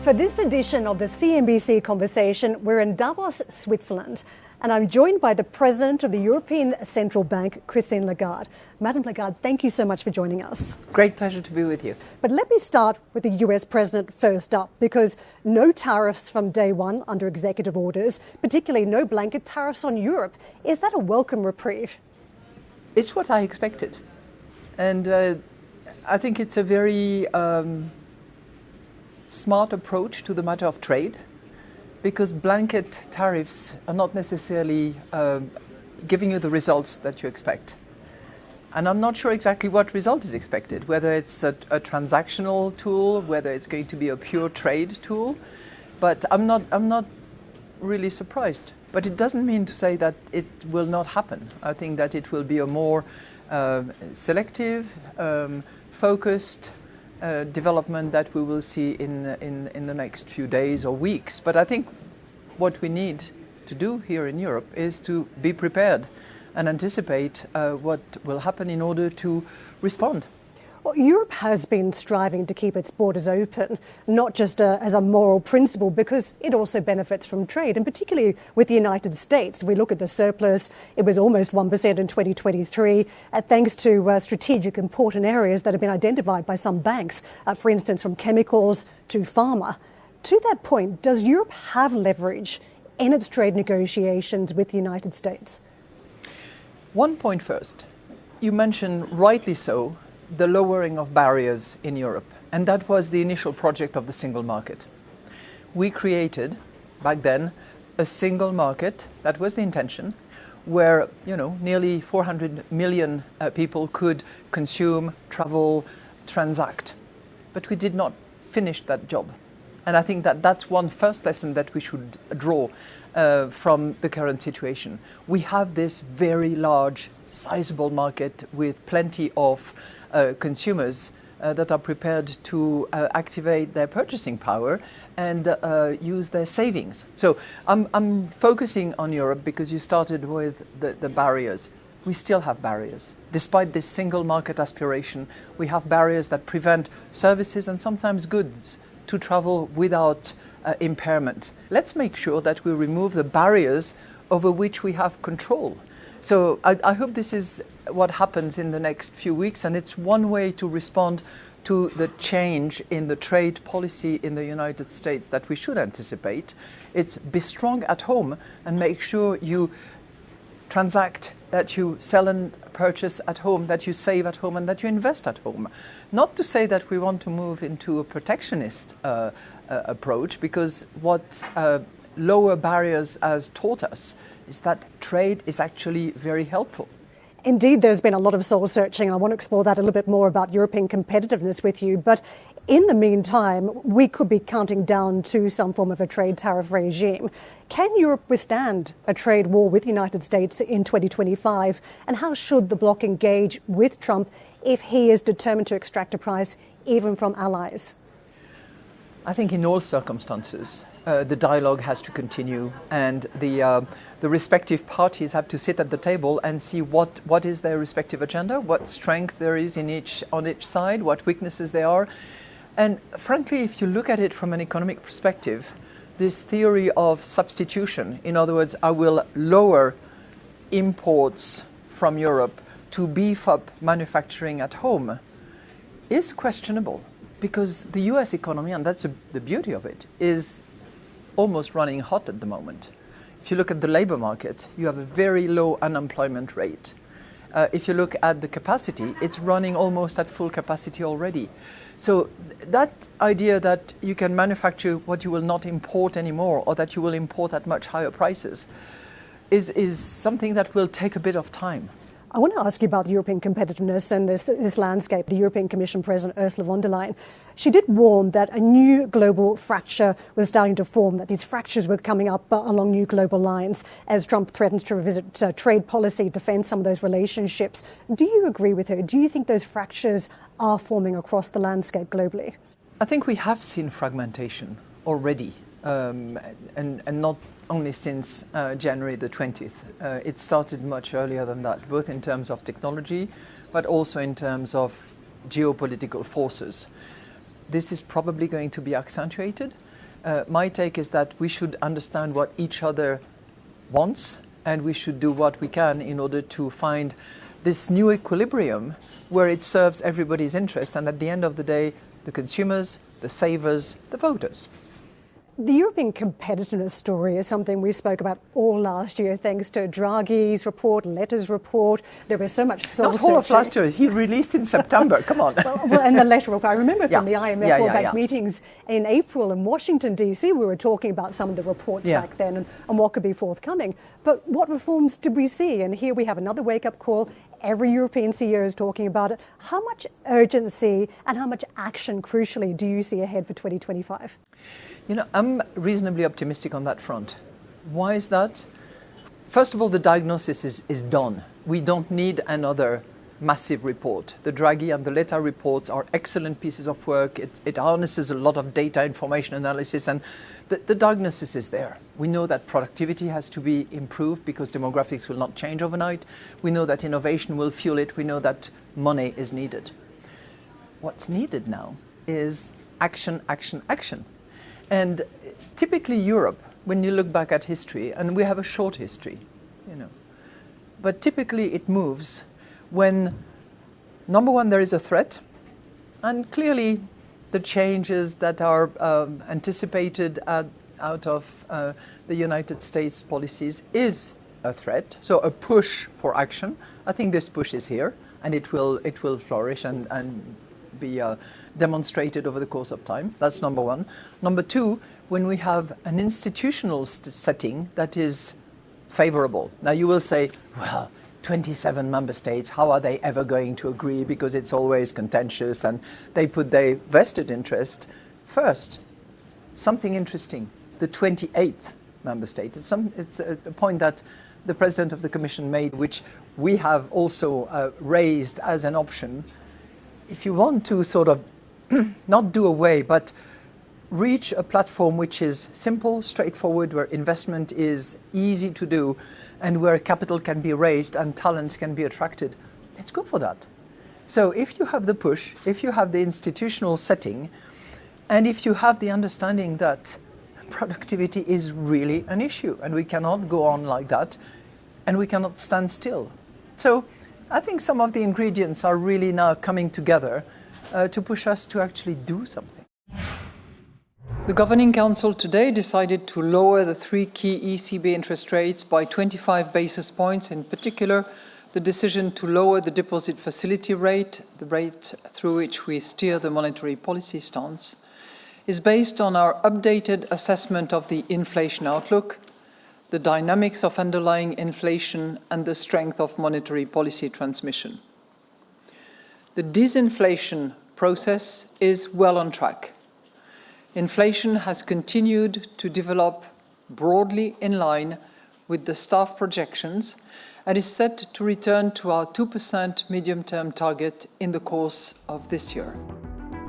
For this edition of the CNBC Conversation, we're in Davos, Switzerland, and I'm joined by the President of the European Central Bank, Christine Lagarde. Madam Lagarde, thank you so much for joining us. Great pleasure to be with you. But let me start with the US President first up, because no tariffs from day one under executive orders, particularly no blanket tariffs on Europe. Is that a welcome reprieve? It's what I expected. And I think it's a very smart approach to the matter of trade, because blanket tariffs are not necessarily giving you the results that you expect. And I'm not sure exactly what result is expected, whether it's a transactional tool, whether it's going to be a pure trade tool. But I'm not really surprised. But it doesn't mean to say that it will not happen. I think that it will be a more selective, focused development that we will see in the next few days or weeks. But I think what we need to do here in Europe is to be prepared and anticipate what will happen in order to respond. Well, Europe has been striving to keep its borders open, not just as a moral principle, because it also benefits from trade, and particularly with the United States. If we look at the surplus, it was almost 1% in 2023, thanks to strategic important areas that have been identified by some banks, for instance, from chemicals to pharma. To that point, does Europe have leverage in its trade negotiations with the United States? One point first. You mentioned, rightly so, the lowering of barriers in Europe. And that was the initial project of the single market. We created, back then, a single market, that was the intention, where nearly 400 million people could consume, travel, transact. But we did not finish that job. And I think that that's one first lesson that we should draw from the current situation. We have this very large, sizable market with plenty of consumers that are prepared to activate their purchasing power and use their savings. So I'm focusing on Europe because you started with the barriers. We still have barriers. Despite this single market aspiration, we have barriers that prevent services and sometimes goods to travel without impairment. Let's make sure that we remove the barriers over which we have control. So I hope this is what happens in the next few weeks, and it's one way to respond to the change in the trade policy in the United States that we should anticipate. It's be strong at home and make sure you transact, that you sell and purchase at home, that you save at home, and that you invest at home. Not to say that we want to move into a protectionist approach, because what lower barriers has taught us is that trade is actually very helpful. Indeed, there's been a lot of soul searching. I want to explore that a little bit more about European competitiveness with you. But in the meantime, we could be counting down to some form of a trade tariff regime. Can Europe withstand a trade war with the United States in 2025? And how should the bloc engage with Trump if he is determined to extract a price even from allies? I think in all circumstances, the dialogue has to continue, and the respective parties have to sit at the table and see what is their respective agenda, what strength there is on each side, what weaknesses there are. And frankly, if you look at it from an economic perspective, this theory of substitution, in other words, I will lower imports from Europe to beef up manufacturing at home, is questionable. Because the US economy, and that's the beauty of it, is almost running hot at the moment. If you look at the labor market, you have a very low unemployment rate. If you look at the capacity, it's running almost at full capacity already. So that idea that you can manufacture what you will not import anymore, or that you will import at much higher prices, is something that will take a bit of time. I want to ask you about European competitiveness and this landscape. The European Commission President Ursula von der Leyen, she did warn that a new global fracture was starting to form, that these fractures were coming up along new global lines as Trump threatens to revisit trade policy, defend some of those relationships. Do you agree with her? Do you think those fractures are forming across the landscape globally? I think we have seen fragmentation already, and not only since January the 20th. It started much earlier than that, both in terms of technology, but also in terms of geopolitical forces. This is probably going to be accentuated. My take is that we should understand what each other wants, and we should do what we can in order to find this new equilibrium where it serves everybody's interest, and at the end of the day, the consumers, the savers, the voters. The European competitiveness story is something we spoke about all last year, thanks to Draghi's report, Letters report. There was so much soul Not all of last year. He released in September. Come on. well, and the letter report. I remember from the IMF World Bank yeah. meetings in April in Washington, D.C., we were talking about some of the reports back then and what could be forthcoming. But what reforms did we see? And here we have another wake-up call. Every European CEO is talking about it. How much urgency and how much action, crucially, do you see ahead for 2025? You know, I'm reasonably optimistic on that front. Why is that? First of all, the diagnosis is done. We don't need another massive report. The Draghi and the Letta reports are excellent pieces of work. It harnesses a lot of data, information analysis, and the diagnosis is there. We know that productivity has to be improved because demographics will not change overnight. We know that innovation will fuel it. We know that money is needed. What's needed now is action, action, action. And typically Europe, when you look back at history, and we have a short history, you know, but typically it moves when, number one, there is a threat, and clearly the changes that are anticipated out of the United States policies is a threat, so a push for action. I think this push is here, and it will flourish and be demonstrated over the course of time. That's number one. Number two, when we have an institutional setting that is favorable. Now you will say, well, 27 member states, how are they ever going to agree, because it's always contentious and they put their vested interest first. Something interesting, the 28th member state. It's a point that the President of the Commission made, which we have also raised as an option. If you want to sort of not do away, but reach a platform which is simple, straightforward, where investment is easy to do, and where capital can be raised and talents can be attracted, let's go for that. So if you have the push, if you have the institutional setting, and if you have the understanding that productivity is really an issue, and we cannot go on like that, and we cannot stand still. So I think some of the ingredients are really now coming together to push us to actually do something. The Governing Council today decided to lower the three key ECB interest rates by 25 basis points. In particular, the decision to lower the deposit facility rate, the rate through which we steer the monetary policy stance, is based on our updated assessment of the inflation outlook, the dynamics of underlying inflation, and the strength of monetary policy transmission. The disinflation process is well on track. Inflation has continued to develop broadly in line with the staff projections and is set to return to our 2% medium-term target in the course of this year.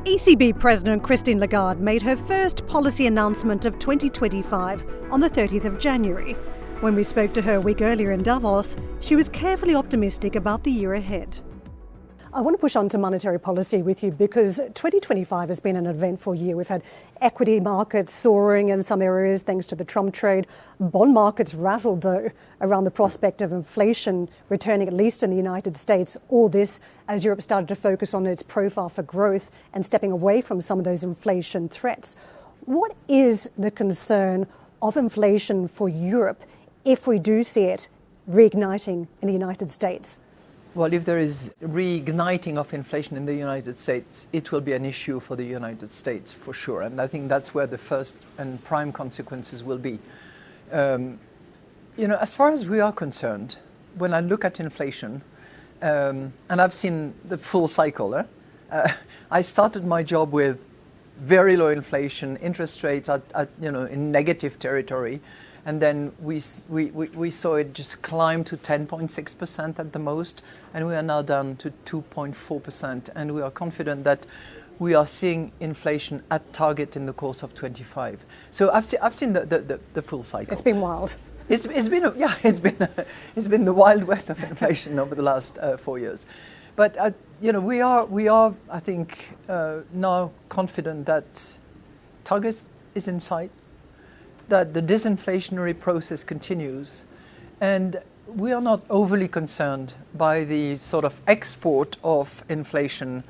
ECB President Christine Lagarde made her first policy announcement of 2025 on the 30th of January. When we spoke to her a week earlier in Davos, she was carefully optimistic about the year ahead. I want to push on to monetary policy with you because 2025 has been an eventful year. We've had equity markets soaring in some areas thanks to the Trump trade. Bond markets rattled, though, around the prospect of inflation returning, at least in the United States. All this as Europe started to focus on its profile for growth and stepping away from some of those inflation threats. What is the concern of inflation for Europe if we do see it reigniting in the United States? Well, if there is reigniting of inflation in the United States, it will be an issue for the United States for sure. And I think that's where the first and prime consequences will be. As far as we are concerned, when I look at inflation, and I've seen the full cycle, I started my job with very low inflation, interest rates in negative territory. And then we saw it just climb to 10.6% at the most, and we are now down to 2.4%. And we are confident that we are seeing inflation at target in the course of 25. So I've seen the full cycle. It's been wild. It's been the Wild West of inflation over the last 4 years. But we are I think now confident that target is in sight, that the disinflationary process continues, and we are not overly concerned by the sort of export of inflation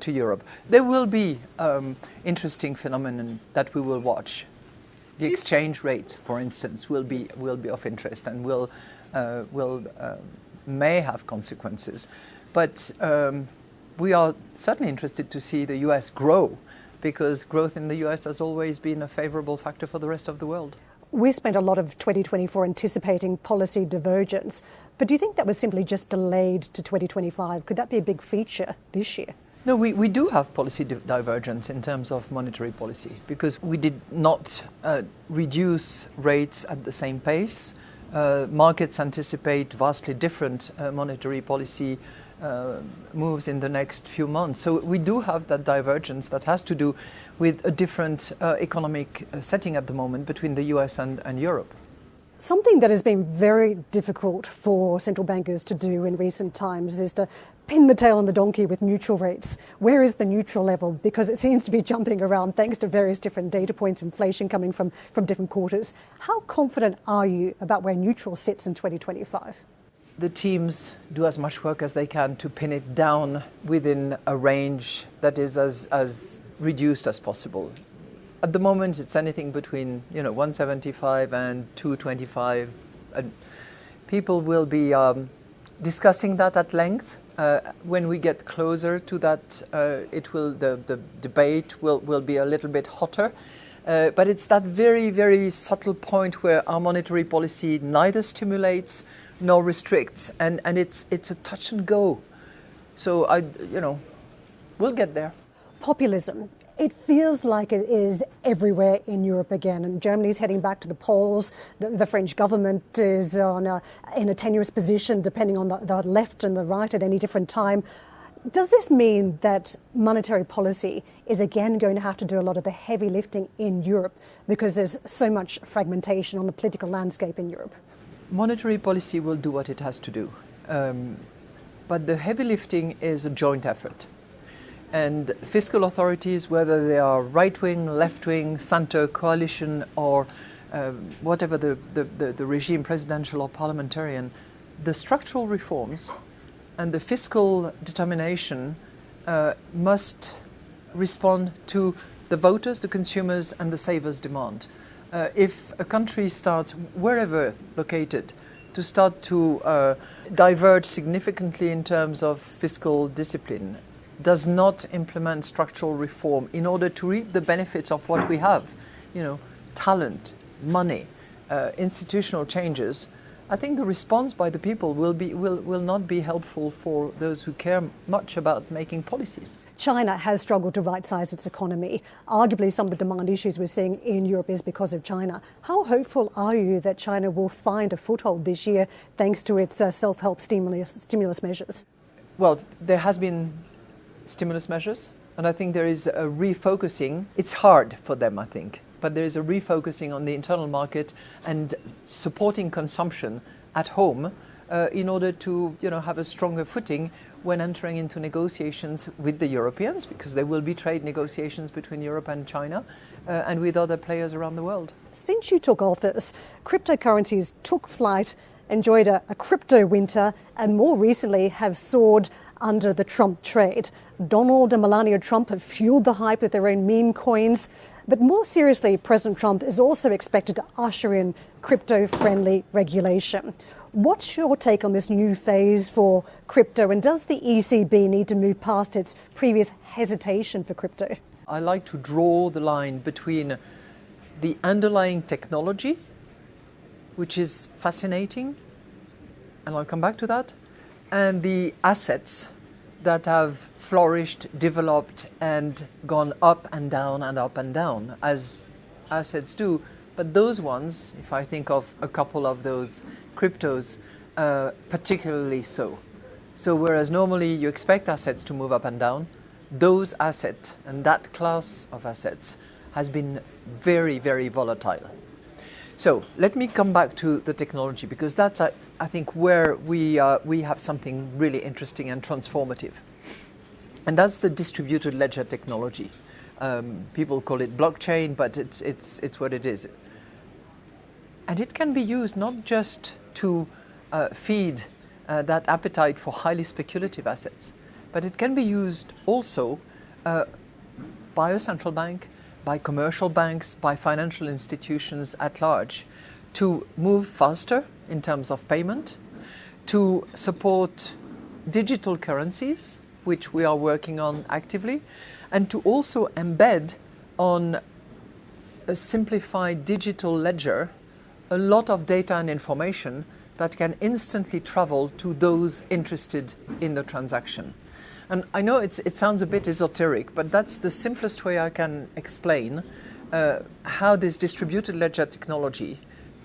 to Europe. There will be interesting phenomenon that we will watch. The exchange rate, for instance, will be of interest and may have consequences. But we are certainly interested to see the US grow, because growth in the US has always been a favorable factor for the rest of the world. We spent a lot of 2024 anticipating policy divergence, but do you think that was simply just delayed to 2025? Could that be a big feature this year? No, we do have policy divergence in terms of monetary policy, because we did not reduce rates at the same pace. Markets anticipate vastly different monetary policy moves in the next few months. So we do have that divergence that has to do with a different economic setting at the moment between the US and Europe. Something that has been very difficult for central bankers to do in recent times is to pin the tail on the donkey with neutral rates. Where is the neutral level? Because it seems to be jumping around thanks to various different data points, inflation coming from different quarters. How confident are you about where neutral sits in 2025? The teams do as much work as they can to pin it down within a range that is as reduced as possible. At the moment, it's anything between 175 and 225. People will be discussing that at length. When we get closer to that, the debate will be a little bit hotter. But it's that very, very subtle point where our monetary policy neither stimulates nor restricts, and it's a touch and go. So we'll get there. Populism. It feels like it is everywhere in Europe again, and Germany's heading back to the polls. The French government is in a tenuous position, depending on the left and the right at any different time. Does this mean that monetary policy is again going to have to do a lot of the heavy lifting in Europe because there's so much fragmentation on the political landscape in Europe? Monetary policy will do what it has to do, but the heavy lifting is a joint effort. And fiscal authorities, whether they are right-wing, left-wing, centre, coalition, or whatever the regime, presidential or parliamentarian, the structural reforms and the fiscal determination must respond to the voters, the consumers, and the savers' demand. If a country starts, wherever located, to start to diverge significantly in terms of fiscal discipline, does not implement structural reform in order to reap the benefits of what we have, talent, money, institutional changes, I think the response by the people will not be helpful for those who care much about making policies. China has struggled to right-size its economy. Arguably, some of the demand issues we're seeing in Europe is because of China. How hopeful are you that China will find a foothold this year thanks to its self-help stimulus measures? Well, there has been stimulus measures, and I think there is a refocusing. It's hard for them, I think, but there is a refocusing on the internal market and supporting consumption at home in order to have a stronger footing when entering into negotiations with the Europeans, because there will be trade negotiations between Europe and China and with other players around the world. Since you took office, cryptocurrencies took flight, enjoyed a crypto winter, and more recently have soared under the Trump trade. Donald and Melania Trump have fueled the hype with their own meme coins. But more seriously, President Trump is also expected to usher in crypto-friendly regulation. What's your take on this new phase for crypto, and does the ECB need to move past its previous hesitation for crypto? I like to draw the line between the underlying technology, which is fascinating, and I'll come back to that, and the assets that have flourished, developed, and gone up and down and up and down, as assets do. But those ones, if I think of a couple of those cryptos, particularly so. So whereas normally you expect assets to move up and down, those assets and that class of assets has been very, very volatile. So let me come back to the technology, because that's, I think, where we have something really interesting and transformative. And that's the distributed ledger technology. People call it blockchain, but it's what it is. And it can be used not just to feed that appetite for highly speculative assets, but it can be used also by a central bank, by commercial banks, by financial institutions at large, to move faster in terms of payment, to support digital currencies, which we are working on actively, and to also embed on a simplified digital ledger a lot of data and information that can instantly travel to those interested in the transaction. And I know it sounds a bit esoteric, but that's the simplest way I can explain how this distributed ledger technology,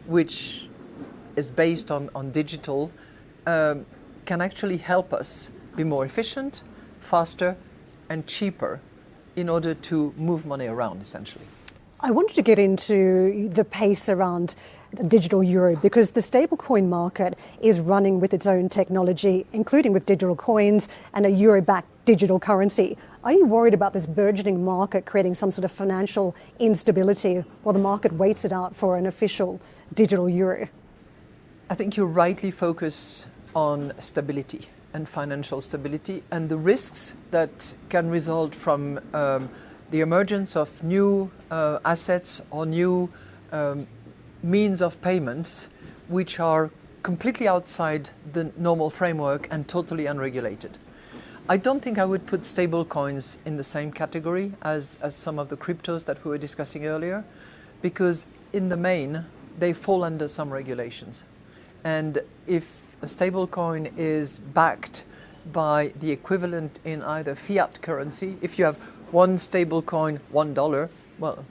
which is based on digital, can actually help us be more efficient, faster, and cheaper in order to move money around, essentially. I wanted to get into the pace around digital euro, because the stablecoin market is running with its own technology, including with digital coins and a euro-backed digital currency. Are you worried about this burgeoning market creating some sort of financial instability while the market waits it out for an official digital euro? I think you rightly focus on stability and financial stability and the risks that can result from the emergence of new assets or new means of payments which are completely outside the normal framework and totally unregulated. I don't think I would put stable coins in the same category as some of the cryptos that we were discussing earlier, because in the main they fall under some regulations. And if a stable coin is backed by the equivalent in either fiat currency, if you have one stable coin, $1, well,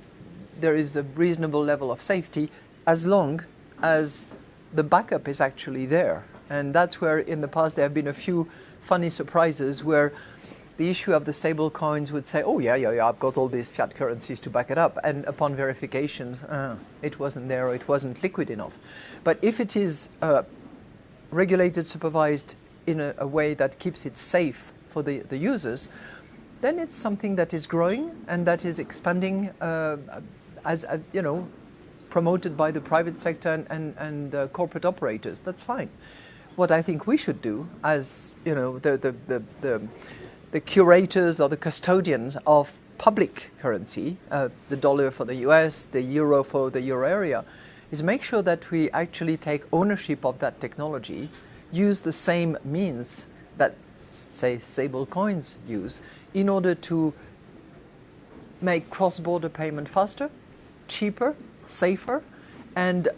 there is a reasonable level of safety as long as the backup is actually there. And that's where in the past there have been a few funny surprises where the issue of the stable coins would say, oh yeah, I've got all these fiat currencies to back it up. And upon verification, it wasn't there or it wasn't liquid enough. But if it is regulated, supervised in a way that keeps it safe for the users, then it's something that is growing and that is expanding as promoted by the private sector and corporate operators. That's fine. What I think we should do as the curators or the custodians of public currency, the dollar for the US, the euro for the euro area, is make sure that we actually take ownership of that technology, use the same means that, say, stable coins use, in order to make cross-border payment faster, cheaper, safer, and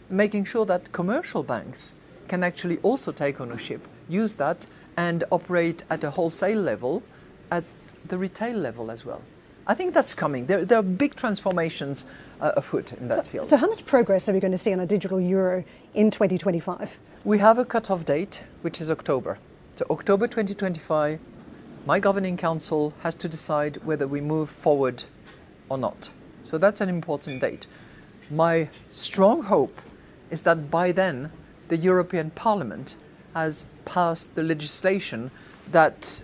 making sure that commercial banks can actually also take ownership, use that, and operate at a wholesale level, at the retail level as well. I think that's coming. There are big transformations afoot in that field. So how much progress are we going to see on a digital euro in 2025? We have a cut-off date, which is October. So October 2025, my governing council has to decide whether we move forward or not. So that's an important date. My strong hope is that by then, the European Parliament has passed the legislation that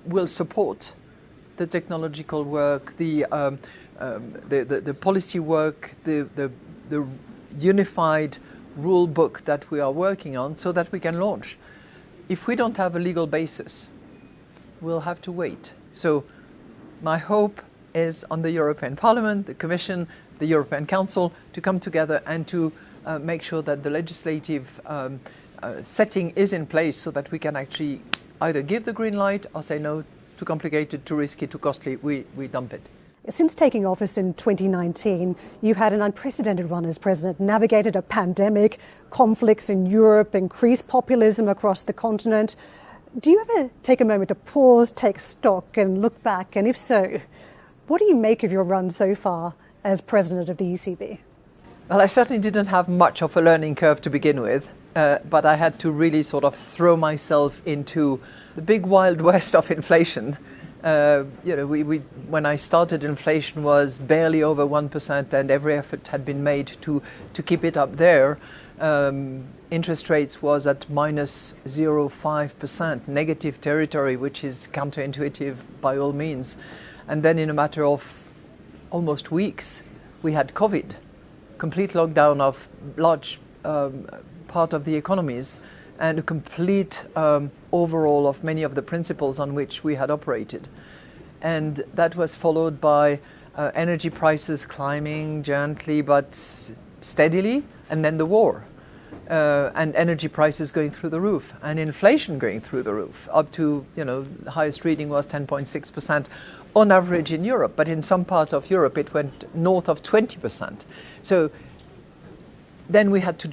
will support the technological work, the policy work, the unified rule book that we are working on, so that we can launch. If we don't have a legal basis, we'll have to wait. So my hope is on the European Parliament, the Commission, the European Council to come together and to make sure that the legislative setting is in place so that we can actually either give the green light or say no, too complicated, too risky, too costly, we dump it. Since taking office in 2019, you had an unprecedented run as president, navigated a pandemic, conflicts in Europe, increased populism across the continent. Do you ever take a moment to pause, take stock and look back? And if so, what do you make of your run so far as president of the ECB? Well, I certainly didn't have much of a learning curve to begin with, but I had to really sort of throw myself into the big wild west of inflation When I started, inflation was barely over 1%, and every effort had been made to keep it up there. Interest rates was at minus 0.5%, negative territory, which is counterintuitive by all means. And then in a matter of almost weeks, we had COVID, complete lockdown of large part of the economies, and a complete overhaul of many of the principles on which we had operated. And that was followed by energy prices climbing gently but steadily, and then the war. And energy prices going through the roof, and inflation going through the roof, up to, the highest reading was 10.6% on average in Europe, but in some parts of Europe it went north of 20%. So then we had to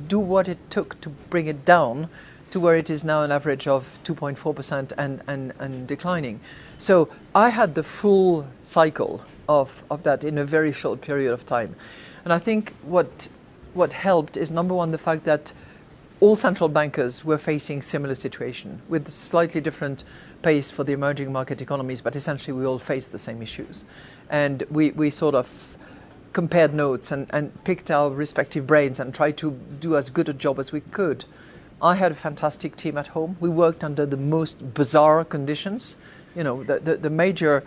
do what it took to bring it down to where it is now an average of 2.4% and declining. So I had the full cycle of that in a very short period of time. And I think what helped is, number one, the fact that all central bankers were facing similar situation with slightly different pace for the emerging market economies, but essentially we all faced the same issues. And we sort of compared notes and picked our respective brains and tried to do as good a job as we could. I had a fantastic team at home. We worked under the most bizarre conditions. The major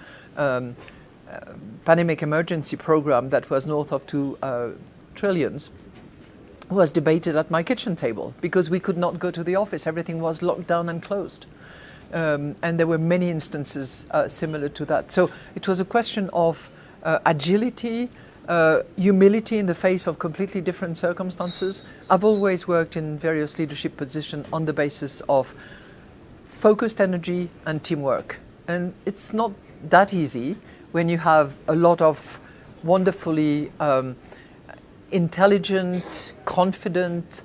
pandemic emergency program that was north of 2 trillions was debated at my kitchen table because we could not go to the office. Everything was locked down and closed. And there were many instances similar to that. So it was a question of agility, humility in the face of completely different circumstances. I've always worked in various leadership positions on the basis of focused energy and teamwork. And it's not that easy when you have a lot of wonderfully intelligent, confident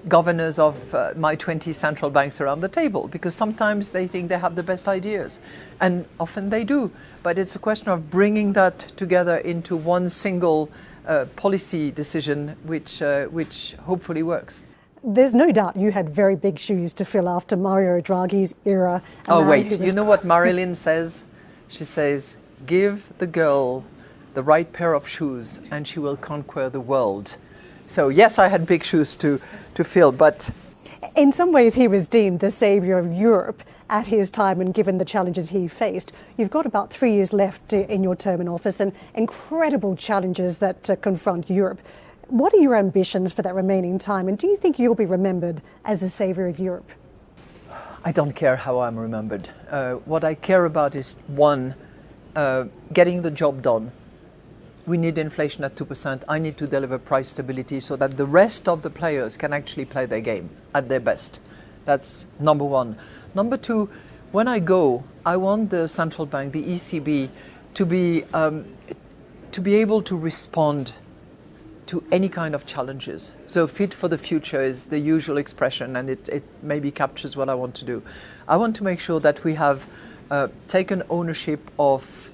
governors of my 20 central banks around the table, because sometimes they think they have the best ideas, and often they do. But it's a question of bringing that together into one single policy decision, which hopefully works. There's no doubt you had very big shoes to fill after Mario Draghi's era. Oh, wait, you know what Marilyn says? She says, give the girl the right pair of shoes and she will conquer the world. So yes, I had big shoes to fill, but... In some ways, he was deemed the saviour of Europe at his time, and given the challenges he faced. You've got about 3 years left in your term in office and incredible challenges that confront Europe. What are your ambitions for that remaining time, and do you think you'll be remembered as the saviour of Europe? I don't care how I'm remembered. What I care about is, one, getting the job done. We need inflation at 2%. I need to deliver price stability so that the rest of the players can actually play their game at their best. That's number one. Number two, when I go, I want the central bank, the ECB, to be able to respond to any kind of challenges. So fit for the future is the usual expression, and it maybe captures what I want to do. I want to make sure that we have taken ownership of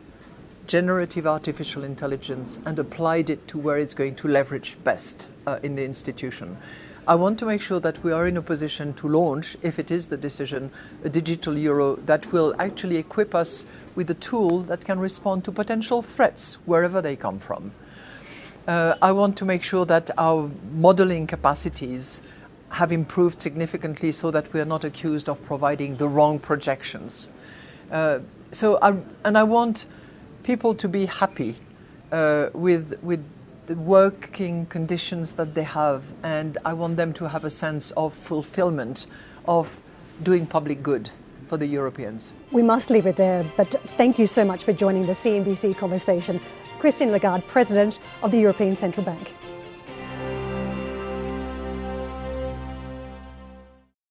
generative artificial intelligence and applied it to where it's going to leverage best in the institution. I want to make sure that we are in a position to launch, if it is the decision, a digital euro that will actually equip us with a tool that can respond to potential threats wherever they come from. I want to make sure that our modeling capacities have improved significantly so that we are not accused of providing the wrong projections. I want people to be happy with the working conditions that they have, and I want them to have a sense of fulfillment of doing public good for the Europeans. We must leave it there, but thank you so much for joining the CNBC conversation. Christine Lagarde, President of the European Central Bank.